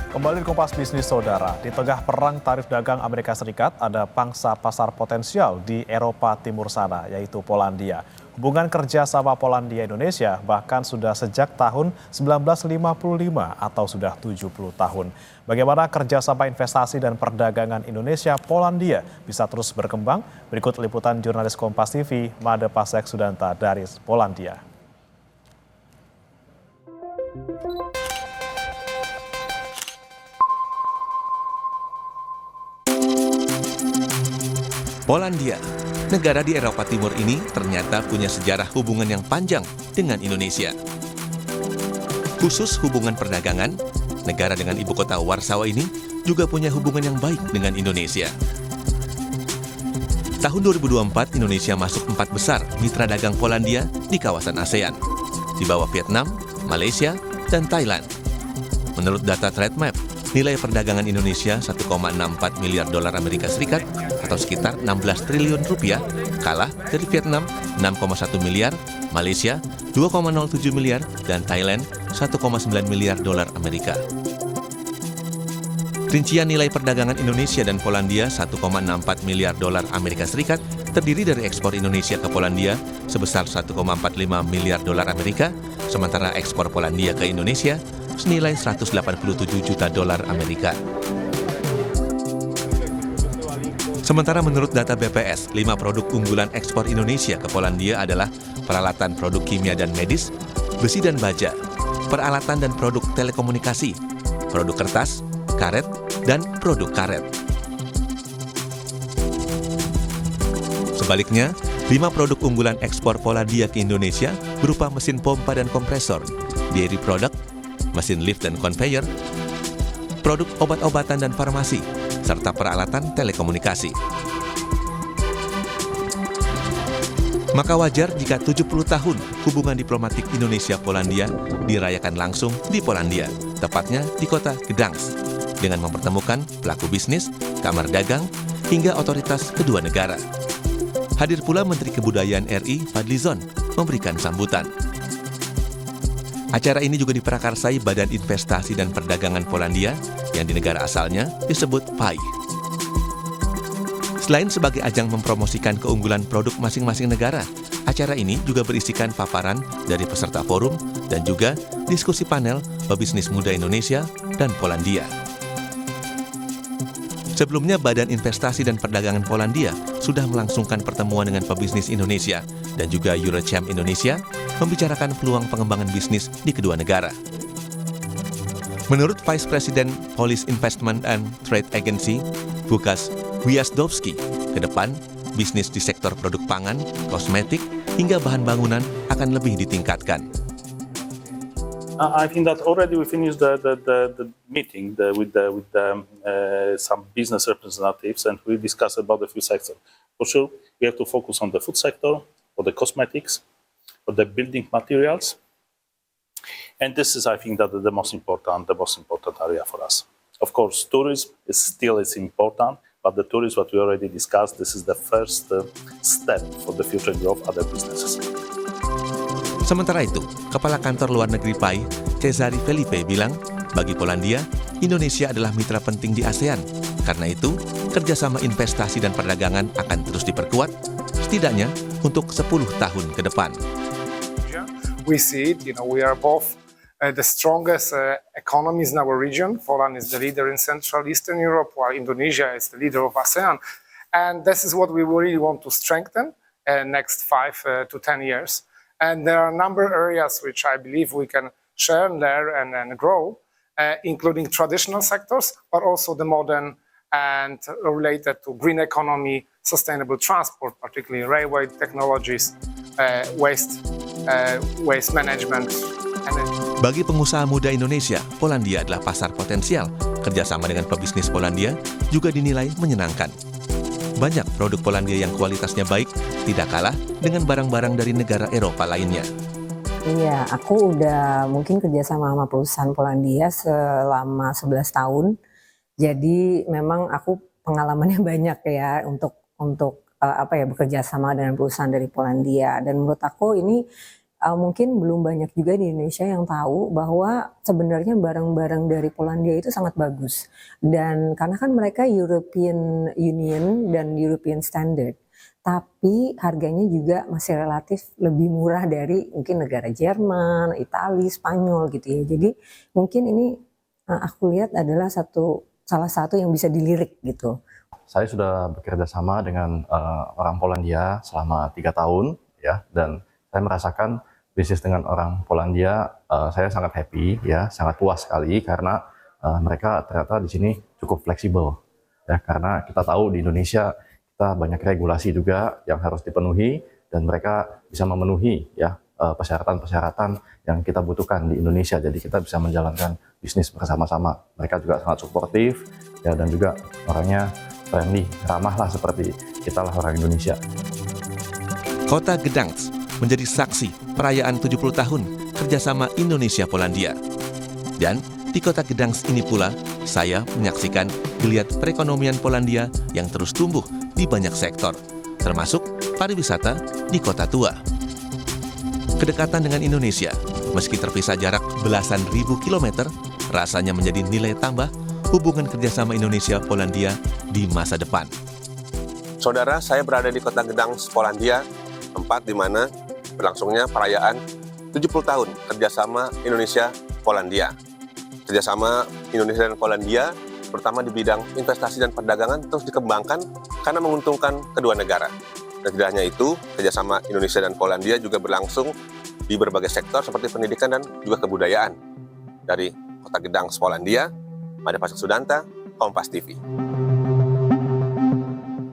Kembali di Kompas Bisnis Saudara, di tengah perang tarif dagang Amerika Serikat, ada pangsa pasar potensial di Eropa Timur sana, yaitu Polandia. Hubungan kerjasama Polandia-Indonesia bahkan sudah sejak tahun 1955 atau sudah 70 tahun. Bagaimana kerjasama investasi dan perdagangan Indonesia-Polandia bisa terus berkembang? Berikut liputan jurnalis Kompas TV, Made Pasek Sudanta dari Polandia. Polandia, negara di Eropa Timur ini ternyata punya sejarah hubungan yang panjang dengan Indonesia. Khusus hubungan perdagangan, negara dengan ibu kota Warsawa ini juga punya hubungan yang baik dengan Indonesia. Tahun 2024, Indonesia masuk 4 besar mitra dagang Polandia di kawasan ASEAN, di bawah Vietnam, Malaysia, dan Thailand. Menurut data TradeMap, nilai perdagangan Indonesia 1,64 miliar dolar Amerika Serikat atau sekitar 16 triliun rupiah, kalah dari Vietnam 6,1 miliar, Malaysia 2,07 miliar, dan Thailand 1,9 miliar dolar Amerika. Rincian nilai perdagangan Indonesia dan Polandia 1,64 miliar dolar Amerika Serikat terdiri dari ekspor Indonesia ke Polandia sebesar 1,45 miliar dolar Amerika, sementara ekspor Polandia ke Indonesia senilai 187 juta dolar Amerika. Sementara menurut data BPS, 5 produk unggulan ekspor Indonesia ke Polandia adalah peralatan produk kimia dan medis, besi dan baja, peralatan dan produk telekomunikasi, produk kertas, karet, dan produk karet. Sebaliknya, 5 produk unggulan ekspor Polandia ke Indonesia berupa mesin pompa dan kompresor, dairy product, mesin lift dan conveyor, produk obat-obatan dan farmasi, serta peralatan telekomunikasi. Maka wajar jika 70 tahun hubungan diplomatik Indonesia-Polandia dirayakan langsung di Polandia, tepatnya di kota Gdańsk, dengan mempertemukan pelaku bisnis, kamar dagang, hingga otoritas kedua negara. Hadir pula Menteri Kebudayaan RI Fadlizon memberikan sambutan. Acara ini juga diprakarsai Badan Investasi dan Perdagangan Polandia yang di negara asalnya disebut PAI. Selain sebagai ajang mempromosikan keunggulan produk masing-masing negara, acara ini juga berisikan paparan dari peserta forum dan juga diskusi panel pebisnis muda Indonesia dan Polandia. Sebelumnya, Badan Investasi dan Perdagangan Polandia sudah melangsungkan pertemuan dengan pebisnis Indonesia dan juga Eurochamp Indonesia membicarakan peluang pengembangan bisnis di kedua negara. Menurut Vice President Polish Investment and Trade Agency, Łukasz Wijazdowski, ke depan bisnis di sektor produk pangan, kosmetik, hingga bahan bangunan akan lebih ditingkatkan. I think that already we finished the meeting with some business representatives, and we discussed about the few sectors. For sure, we have to focus on the food sector, or the cosmetics, or the building materials, and this is, I think, that the most important area for us. Of course, tourism is still important, but the tourism what we already discussed, this is the first step for the future growth of other businesses. Sementara itu, Kepala Kantor Luar Negeri PAI, Cezary Felipe bilang, bagi Polandia, Indonesia adalah mitra penting di ASEAN. Karena itu, kerjasama investasi dan perdagangan akan terus diperkuat, setidaknya untuk 10 tahun ke depan. We see it, we are both the strongest economies in our region. Poland is the leader in Central Eastern Europe, while Indonesia is the leader of ASEAN. And this is what we really want to strengthen next 5 to 10 years. And there are a number of areas which I believe we can share and learn and grow, including traditional sectors, but also the modern and related to green economy, sustainable transport, particularly railway technologies, waste management. Bagi pengusaha muda Indonesia, Polandia adalah pasar potensial. Kerjasama dengan pebisnis Polandia juga dinilai menyenangkan. Banyak produk Polandia yang kualitasnya baik, tidak kalah dengan barang-barang dari negara Eropa lainnya. Iya, aku udah mungkin kerjasama sama perusahaan Polandia selama 11 tahun. Jadi memang aku pengalamannya banyak ya untuk bekerja sama dengan perusahaan dari Polandia. Dan menurut aku ini mungkin belum banyak juga di Indonesia yang tahu bahwa sebenarnya barang-barang dari Polandia itu sangat bagus. Dan karena kan mereka European Union dan European Standard, tapi harganya juga masih relatif lebih murah dari mungkin negara Jerman, Italia, Spanyol gitu ya. Jadi mungkin ini aku lihat adalah salah satu yang bisa dilirik gitu. Saya sudah bekerja sama dengan orang Polandia selama 3 tahun, ya, dan saya merasakan bisnis dengan orang Polandia, saya sangat happy, ya, sangat puas sekali karena mereka ternyata di sini cukup fleksibel, ya, karena kita tahu di Indonesia kita banyak regulasi juga yang harus dipenuhi dan mereka bisa memenuhi, ya, persyaratan-persyaratan yang kita butuhkan di Indonesia. Jadi kita bisa menjalankan bisnis bersama-sama. Mereka juga sangat suportif, ya, dan juga orangnya friendly, ramah lah seperti kita lah orang Indonesia. Kota Gdańsk menjadi saksi perayaan 70 tahun kerjasama Indonesia-Polandia. Dan di kota Gdańsk ini pula, saya menyaksikan geliat perekonomian Polandia yang terus tumbuh di banyak sektor, termasuk pariwisata di kota tua. Kedekatan dengan Indonesia, meski terpisah jarak belasan ribu kilometer, rasanya menjadi nilai tambah hubungan kerjasama Indonesia-Polandia di masa depan. Saudara, saya berada di kota Gdańsk, Polandia, tempat di mana berlangsungnya perayaan 70 tahun kerjasama Indonesia-Polandia. Kerjasama Indonesia dan Polandia, terutama di bidang investasi dan perdagangan, terus dikembangkan karena menguntungkan kedua negara. Dan tidak hanya itu, kerjasama Indonesia dan Polandia juga berlangsung di berbagai sektor seperti pendidikan dan juga kebudayaan. Dari kota Gdańsk, Polandia, Made Pasek Sudanta, Kompas TV.